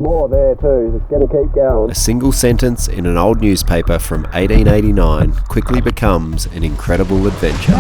more there too. It's going to keep going. A single sentence in an old newspaper from 1889 quickly becomes an incredible adventure.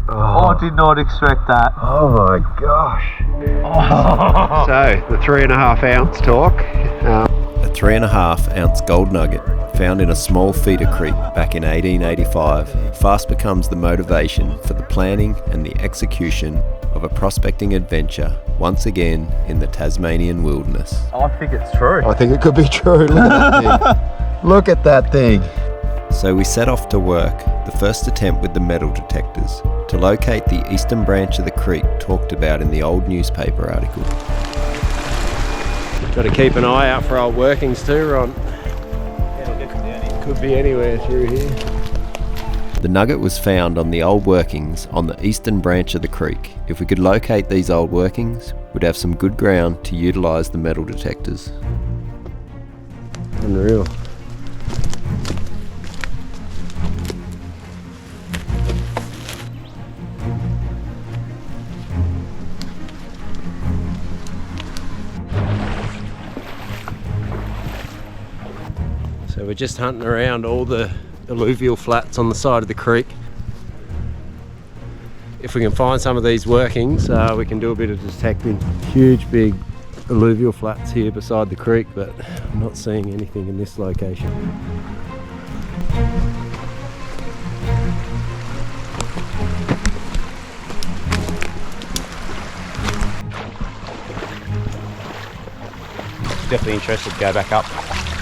I did not expect that. Oh my gosh. Oh. So, the 3.5 ounce talk. A 3.5 ounce gold nugget found in a small feeder creek back in 1885 fast becomes the motivation for the planning and the execution of a prospecting adventure once again in the Tasmanian wilderness. I think it's true. I think it could be true. Look at that thing. Look at that thing. So we set off to work, the first attempt with the metal detectors, to locate the eastern branch of the creek talked about in the old newspaper article. Got to keep an eye out for old workings too, Ron. Could be anywhere through here. The nugget was found on the old workings on the eastern branch of the creek. If we could locate these old workings, we'd have some good ground to utilise the metal detectors. Unreal. So we're just hunting around all the alluvial flats on the side of the creek. If we can find some of these workings, we can do a bit of detecting. Huge big alluvial flats here beside the creek, but I'm not seeing anything in this location. Definitely interested to go back up.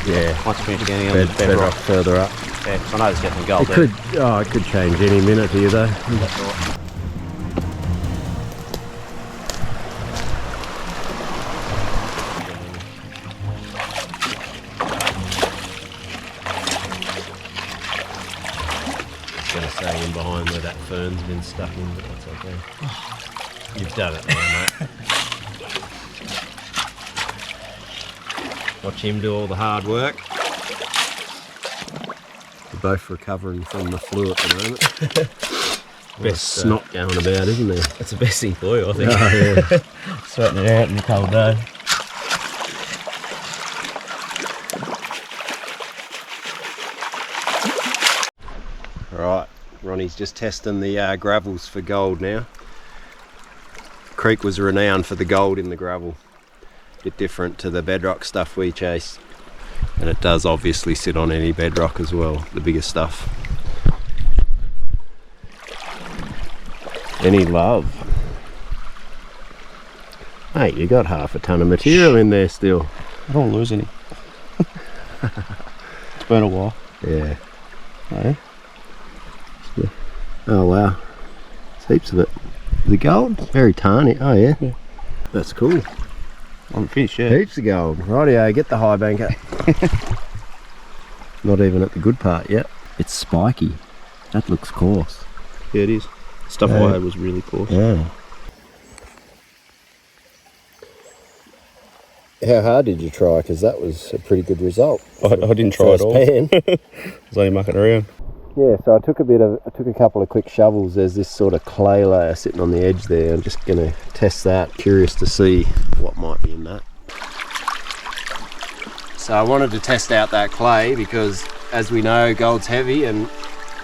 Yeah, once we finish getting on the bedrock further up. Yeah, 'cause I know there's definitely gold It there. could change any minute here though. That's right. Gonna say in behind where that fern's been stuck in, but that's okay. You've done it now, mate. Watch him do all the hard work. We're both recovering from the flu at the moment. Best snot going about, isn't there? That's the best thing for you, I think. Oh, yeah. Sweating it out in the cold day. Alright, Ronnie's just testing the gravels for gold now. Creek was renowned for the gold in the gravel. Bit different to the bedrock stuff we chase. And it does obviously sit on any bedrock as well, the bigger stuff. Any love? Mate, you got half a ton of material in there still. I don't lose any. It's been a while. Yeah. Oh, yeah? Oh wow. There's heaps of it. Is it gold? Very tiny. Oh yeah. That's cool. I'm finished, yeah. Heaps of gold. Rightio, get the high banker. Not even at the good part yet. It's spiky. That looks coarse. Yeah, it is. Stuff I had was really coarse. Yeah. How hard did you try? Because that was a pretty good result. I didn't try at all. Pan. I was only mucking around. Yeah, so I took a couple of quick shovels. There's this sort of clay layer sitting on the edge there. I'm just gonna test that. Curious to see what might be in that. So I wanted to test out that clay because, as we know, gold's heavy and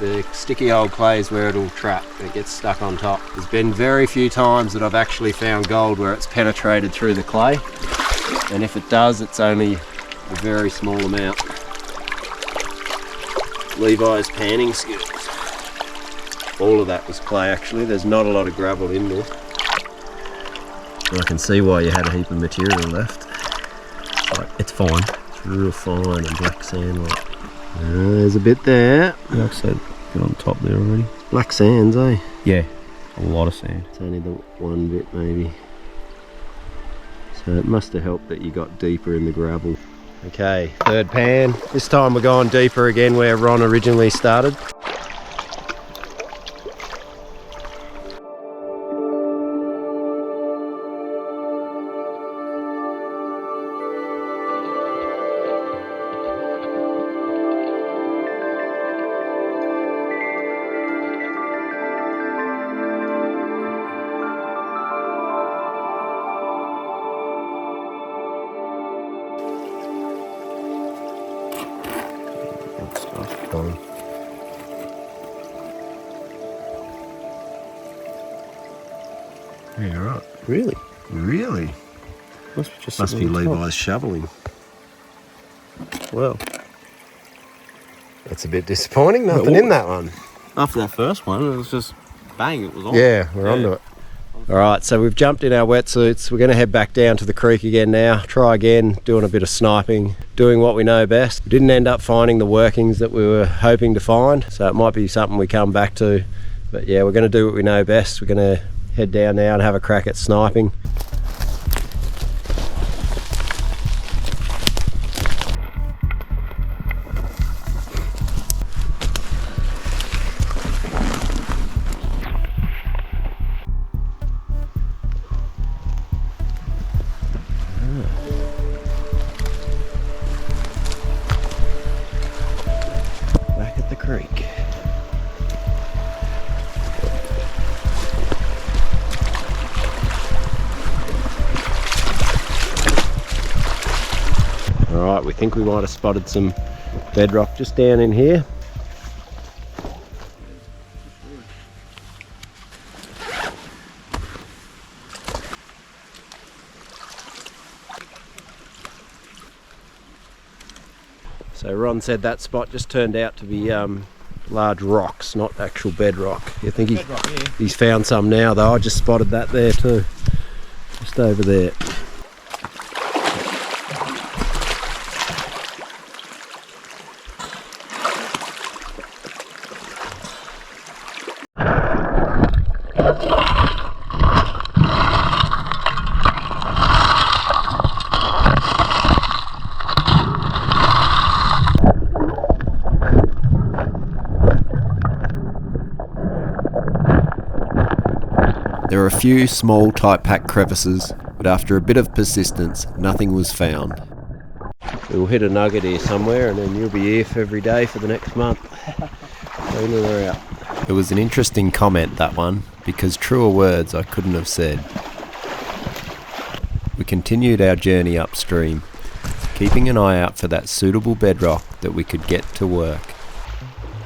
the sticky old clay is where it'll trap. It gets stuck on top. There's been very few times that I've actually found gold where it's penetrated through the clay. And if it does, it's only a very small amount. Levi's panning skills. All of that was clay actually. There's not a lot of gravel in there. And I can see why you had a heap of material left. It's fine. It's real fine and black sand like. There's a bit there. Like I said, get on top there already. Black sands, eh? Yeah, a lot of sand. It's only the one bit maybe. So it must have helped that you got deeper in the gravel. Okay, third pan. This time we're going deeper again where Ron originally started. Yeah, right. Really? Really? Must be just Must be sitting on top. Levi's shoveling. Well, That's a bit disappointing. Nothing in that one. After that first one, it was just bang, it was on. Yeah, we're onto it. All right, so we've jumped in our wetsuits. We're going to head back down to the creek again now. Try again, doing a bit of sniping, doing what we know best. We didn't end up finding the workings that we were hoping to find, so it might be something we come back to. But yeah, we're going to do what we know best. We're going to head down now and have a crack at sniping. Back at the creek. Alright, we think we might have spotted some bedrock just down in here. So Ron said that spot just turned out to be large rocks, not actual bedrock. I think he's found some now though. I just spotted that there too, just over there. there are a few small tight-packed crevices, but after a bit of persistence, nothing was found. We'll hit a nugget here somewhere and then you'll be here for every day for the next month. Cleaning her out. It was an interesting comment, that one, because truer words I couldn't have said. We continued our journey upstream, keeping an eye out for that suitable bedrock that we could get to work.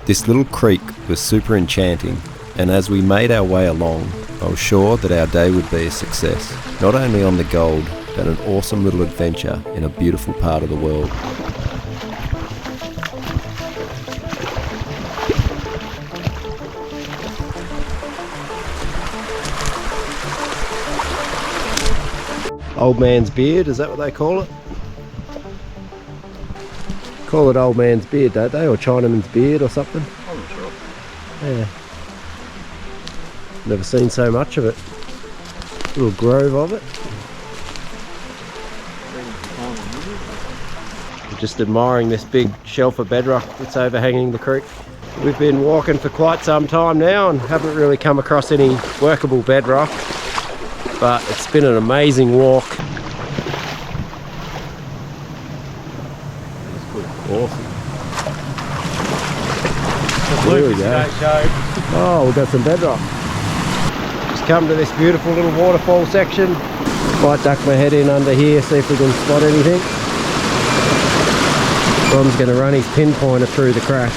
This little creek was super enchanting, and as we made our way along, I was sure that our day would be a success, not only on the gold, but an awesome little adventure in a beautiful part of the world. Old man's beard, is that what they call it? Call it old man's beard, don't they? Or Chinaman's beard or something? I'm not sure. Yeah. Never seen so much of it. Little grove of it. Just admiring this big shelf of bedrock that's overhanging the creek. We've been walking for quite some time now and haven't really come across any workable bedrock, but it's been an amazing walk. Awesome. There we go. Oh, we've got some bedrock. Just come to this beautiful little waterfall section. Might duck my head in under here, see if we can spot anything. Ron's going to run his pinpointer through the crack.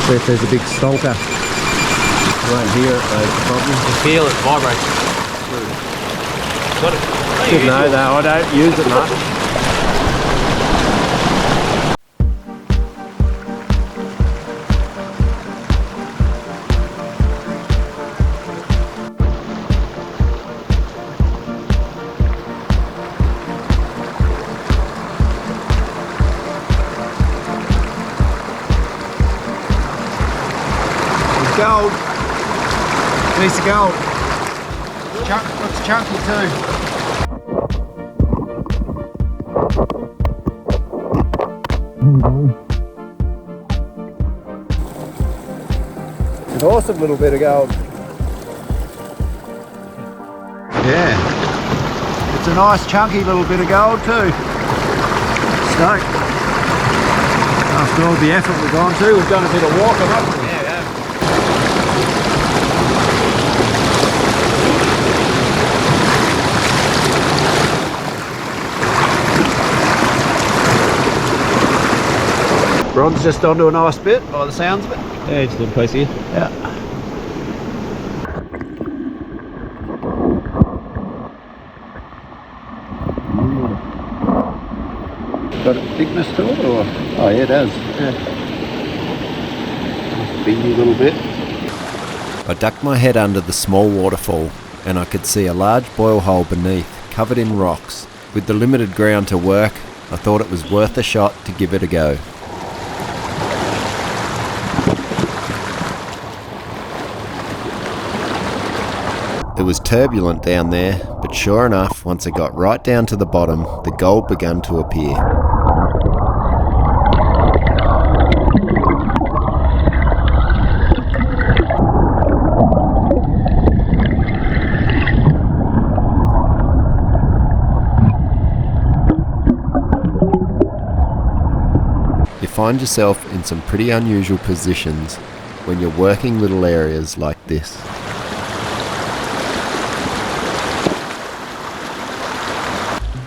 See if there's a big stonker. You won't hear it though, it's a problem. You feel it vibrate. Got it. Should know though, I don't use it much. Gold. Piece of gold. Looks chunky too. An awesome little bit of gold. Yeah. It's a nice chunky little bit of gold too. Stoked. After all the effort we've gone to, we've done a bit of walking, haven't we? Ron's just onto a nice bit by the sounds of it. Yeah, it's a good place here. Yeah. got a thickness to it, or? Oh yeah, it has. Yeah. Beady a little bit. I ducked my head under the small waterfall and I could see a large boil hole beneath, covered in rocks. With the limited ground to work, I thought it was worth a shot to give it a go. It was turbulent down there, but sure enough, once I got right down to the bottom, the gold began to appear. You find yourself in some pretty unusual positions when you're working little areas like this.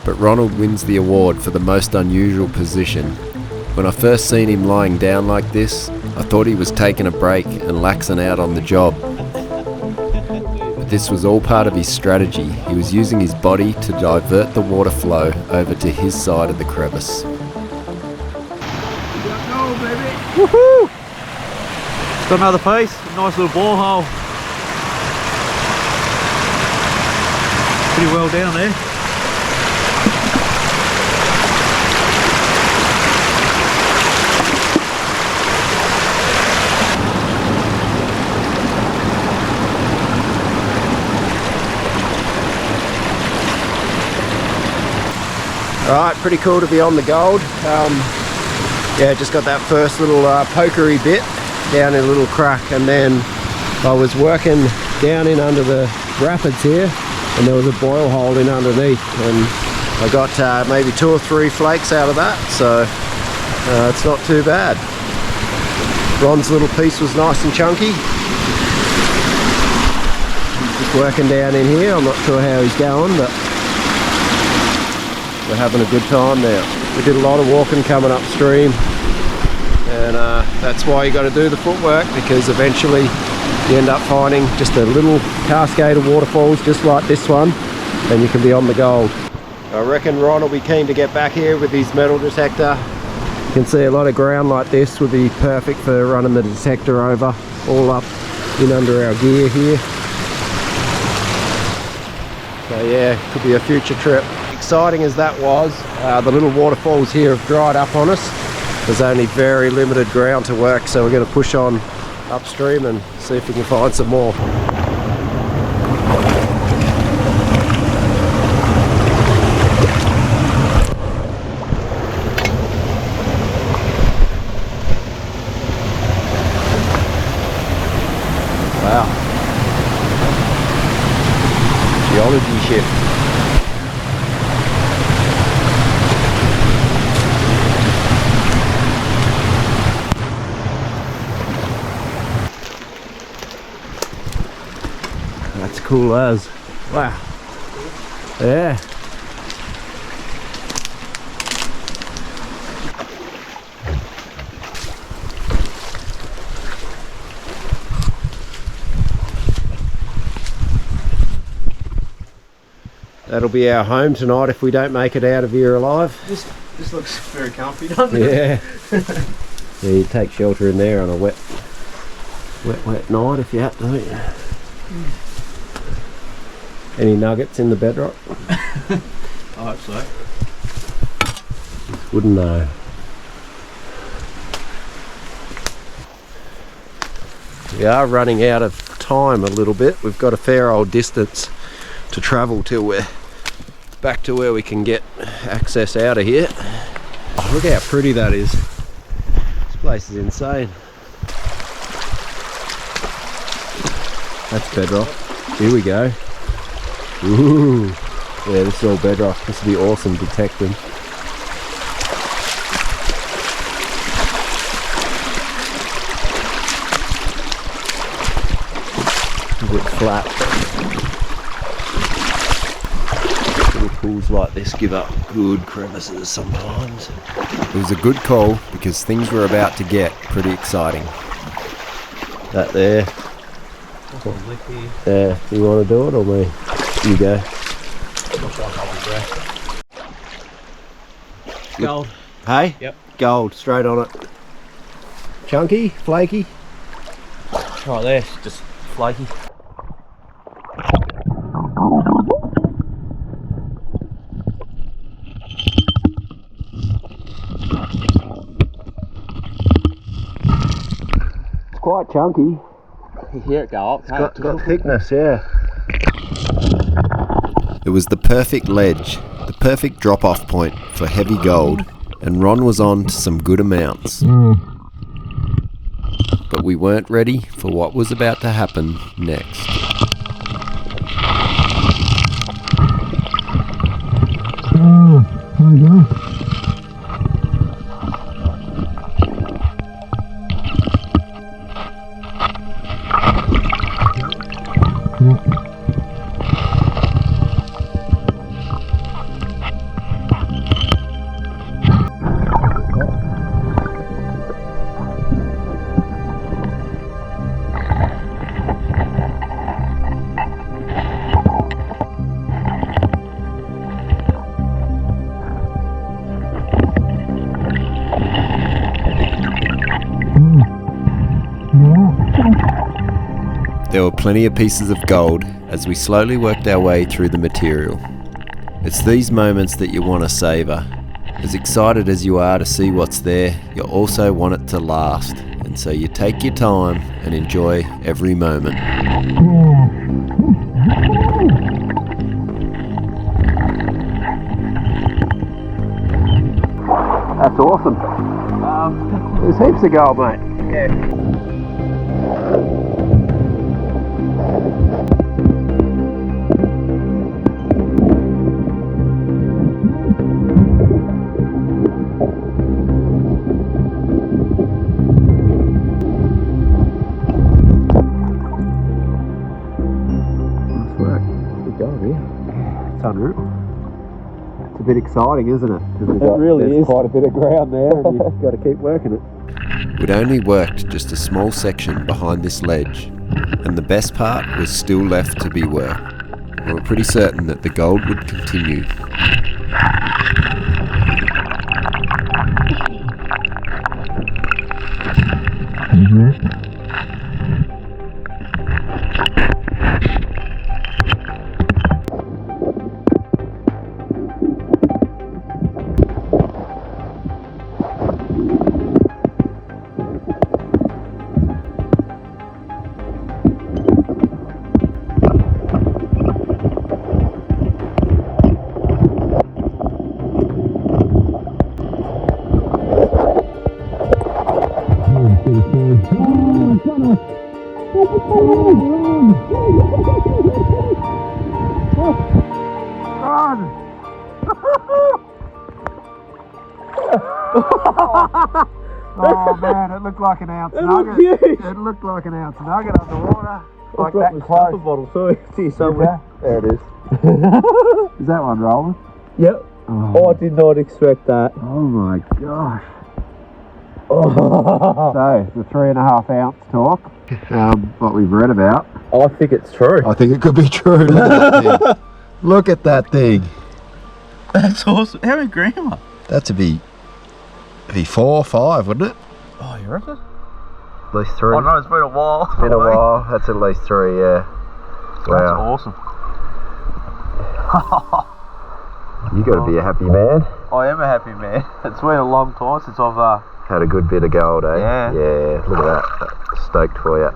But Ronald wins the award for the most unusual position. When I first seen him lying down like this, I thought he was taking a break and laxing out on the job. But this was all part of his strategy. He was using his body to divert the water flow over to his side of the crevice. Woohoo! Got another piece, nice little borehole. Pretty well down there. Alright, pretty cool to be on the gold. Yeah, just got that first little pokery bit down in a little crack, and then I was working down in under the rapids here, and there was a boil hole in underneath, and I got maybe 2 or 3 flakes out of that, so it's not too bad. Ron's little piece was nice and chunky. Just working down in here, I'm not sure how he's going, but we're having a good time now. We did a lot of walking coming upstream, and that's why you got to do the footwork, because eventually you end up finding just a little cascade of waterfalls just like this one, and you can be on the gold. I reckon Ron will be keen to get back here with his metal detector. You can see a lot of ground like this would be perfect for running the detector over, all up in under our gear here. So yeah, could be a future trip. Exciting as that was, the little waterfalls here have dried up on us. There's only very limited ground to work, so we're going to push on upstream and see if we can find some more. Wow. Geology shift. That's cool as. Wow. Yeah. That'll be our home tonight if we don't make it out of here alive. This looks very comfy, doesn't it? Yeah. Yeah, you take shelter in there on a wet night if you have to, don't you? Any nuggets in the bedrock? I hope so. Wouldn't know. We are running out of time a little bit. We've got a fair old distance to travel till we're back to where we can get access out of here. Oh, look how pretty that is. This place is insane. That's bedrock. Here we go. Ooh. Yeah, this is all bedrock. This will be awesome detecting. A bit flat. Little pools like this give up good crevices sometimes. It was a good call because things were about to get pretty exciting. That there. Yeah, you want to do it or me? You go. Gold. Hey? Yep. Gold, straight on it. Chunky, flaky. Right there, just flaky. It's quite chunky. You hear it go up, can't it? Got thickness, yeah. It was the perfect ledge, the perfect drop-off point for heavy gold, and Ron was on to some good amounts. But we weren't ready for what was about to happen next. There were plenty of pieces of gold as we slowly worked our way through the material. It's these moments that you want to savour. As excited as you are to see what's there, you also want it to last, and so you take your time and enjoy every moment. That's awesome. There's heaps of gold, mate. Yeah. It's unreal. It's a bit exciting, isn't it? Really is. Quite a bit of ground there, and you've got to keep working it. We'd only worked just a small section behind this ledge, and the best part was still left to be worked. We were pretty certain that the gold would continue. Oh man, it looked like an ounce nugget. It looked like an ounce nugget underwater. Like that close. Bottle, sorry. See somewhere. There it is. Is that one rolling? Yep. Oh, I did not expect that. oh my gosh. So, the 3.5 ounce talk, what we've read about. I think it's true. I think it could be true. Look at that thing. Look at that thing. That's awesome. How many grams? That's it'd be 4 or 5, wouldn't it? Oh, you reckon? At least 3. Oh no, it's been a while. It's been a while. That's at least 3, yeah. That's Wow. awesome. You got to be a happy man. I am a happy man. It's been a long time since I've Had a good bit of gold, eh? Yeah. Yeah, look at that. Stoked for you.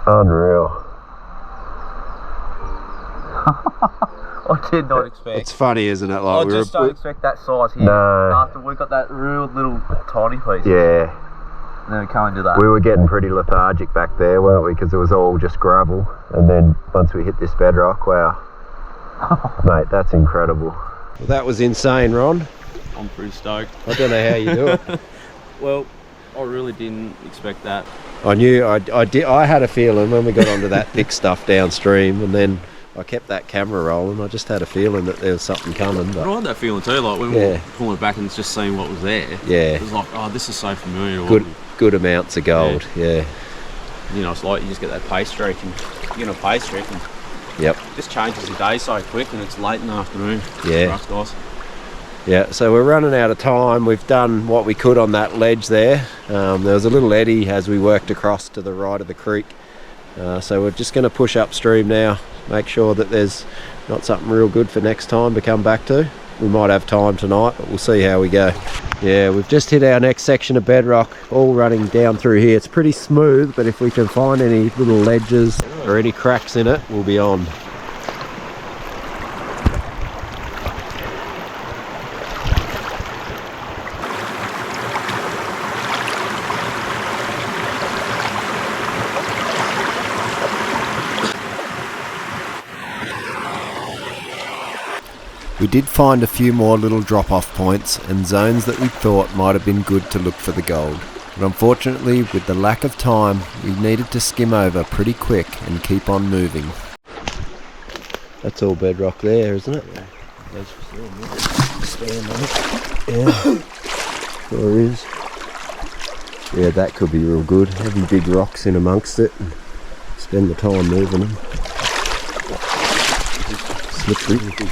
Unreal. I did not expect. It's funny, isn't it? I Like just don't expect that size here. No. After we got that real little tiny piece. Yeah. And then we can't do that. We were getting pretty lethargic back there, weren't we? Because it was all just gravel. And then once we hit this bedrock, wow. Mate, that's incredible. Well, that was insane, Ron. I'm pretty stoked. I don't know how you do it. Well, I really didn't expect that. I knew, I had a feeling when we got onto that thick stuff downstream, and then I kept that camera rolling. I just had a feeling that there was something coming. But I had that feeling too, like when we were pulling it back and just seeing what was there. Yeah. It was like, oh, this is so familiar. Good amounts of gold, yeah. You know, it's like you just get that pay streak and you get a pay streak and Yep. it just changes your day so quick and it's late in the afternoon. Yeah. For us guys. Yeah, so we're running out of time. We've done what we could on that ledge there. There was a little eddy as we worked across to the right of the creek. So we're just going to push upstream now, make sure that there's not something real good for next time to come back to. We might have time tonight, but we'll see how we go. Yeah, we've just hit our next section of bedrock, all running down through here. It's pretty smooth, but if we can find any little ledges or any cracks in it, we'll be on. We did find a few more little drop-off points and zones that we thought might have been good to look for the gold. But unfortunately, with the lack of time, we needed to skim over pretty quick and keep on moving. That's all bedrock there, isn't it? Yeah, sure is. Yeah, that could be real good. Having big rocks in amongst it and spend the time moving them. Slippery.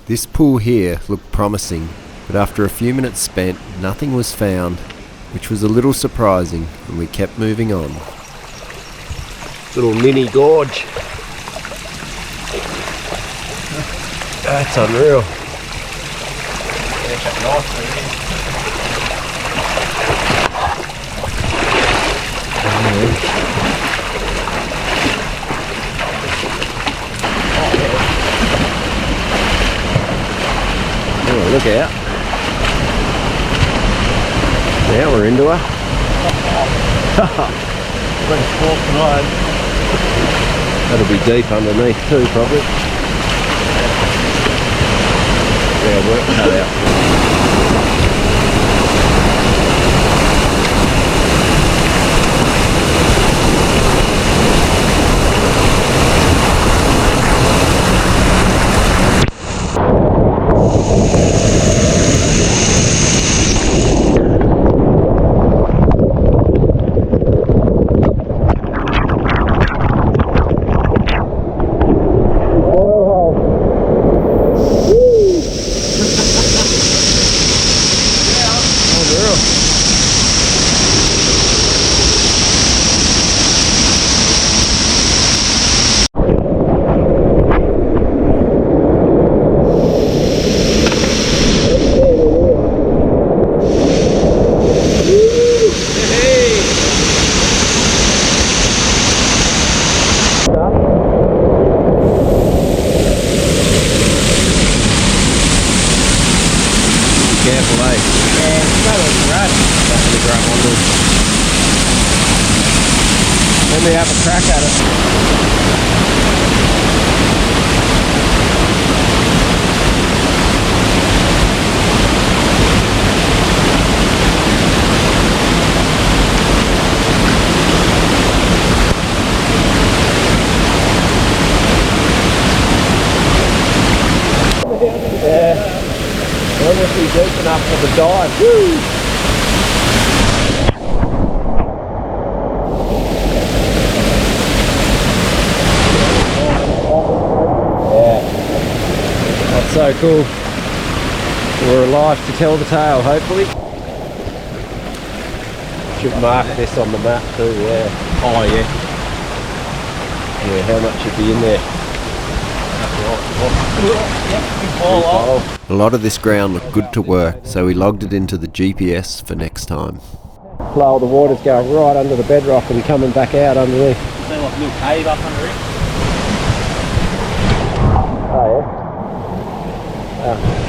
This pool here looked promising, but after a few minutes spent, nothing was found, which was a little surprising, and we kept moving on. Little mini gorge. That's unreal. Oh, look out. Now we're into her. That'll be deep underneath too, probably. Yeah, work cut out. Careful, eh? Yeah, that was great. That's the great one, dude. Let me have a crack at it. Yeah. Well, must be deep enough for the dive. Woo! Yeah. That's so cool. We're alive to tell the tale, hopefully. Should mark this on the map too, yeah. Oh yeah. Yeah, how much should be in there? A lot of this ground looked good to work, so we logged it into the GPS for next time. Flow of the water's going right under the bedrock and coming back out underneath. Is there like a little cave up under it? Oh yeah? Ah.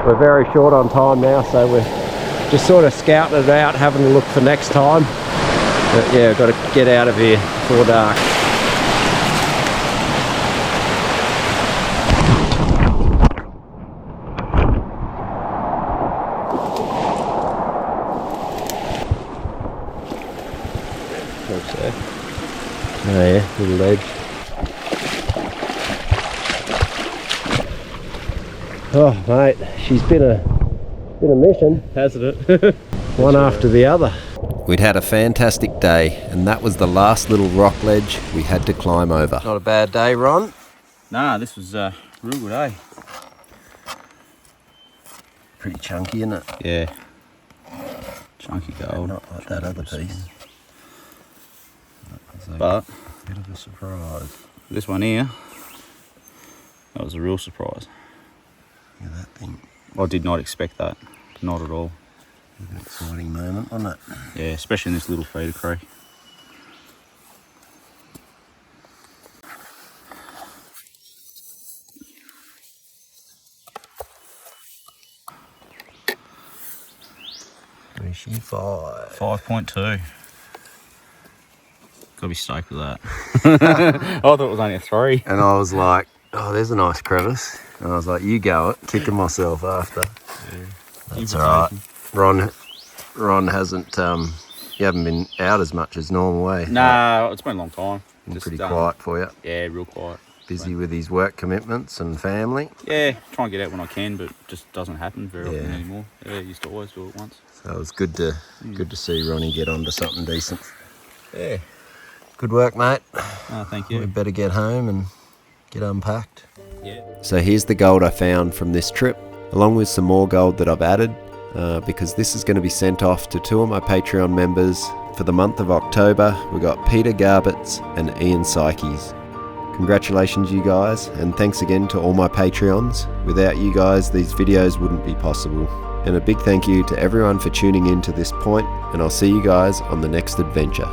We're very short on time now, so we're just sort of scouting it out, having a look for next time. But yeah, we've got to get out of here before dark. Hope so. Oh yeah, little ledge. Oh mate, she's been a mission, hasn't it? One after the other. We'd had a fantastic day, and that was the last little rock ledge we had to climb over. Not a bad day, Ron? Nah, this was a real good day. Pretty chunky, isn't it? Yeah. Chunky gold. Not like that other piece. But Bit of a surprise. this one here, that was a real surprise. Look at that thing. I did not expect that. Not at all. An exciting moment, wasn't it? Yeah, especially in this little feeder creek. Where's she? 5.2. Gotta be stoked with that. I thought it was only a 3. And I was like, oh, there's a nice crevice. And I was like, you go it. Kicking myself after. Yeah. That's alright. Ron hasn't, you haven't been out as much as normal, eh? Nah, it's been a long time. Been Just, pretty quiet for you. Yeah, real quiet. Busy with his work commitments and family. Yeah, try and get out when I can, but just doesn't happen very often Yeah. anymore. Yeah, I used to always do it once. So it was good to see Ronnie get onto something decent. Yeah. Good work, mate. Oh, thank We you. better get home and get unpacked. Yeah. So here's the gold I found from this trip, along with some more gold that I've added, because this is going to be sent off to 2 of my Patreon members for the month of October. We got Peter Garbitz and Ian Sykes. Congratulations, you guys, and thanks again to all my Patreons. Without you guys, these videos wouldn't be possible. And a big thank you to everyone for tuning in to this point, and I'll see you guys on the next adventure.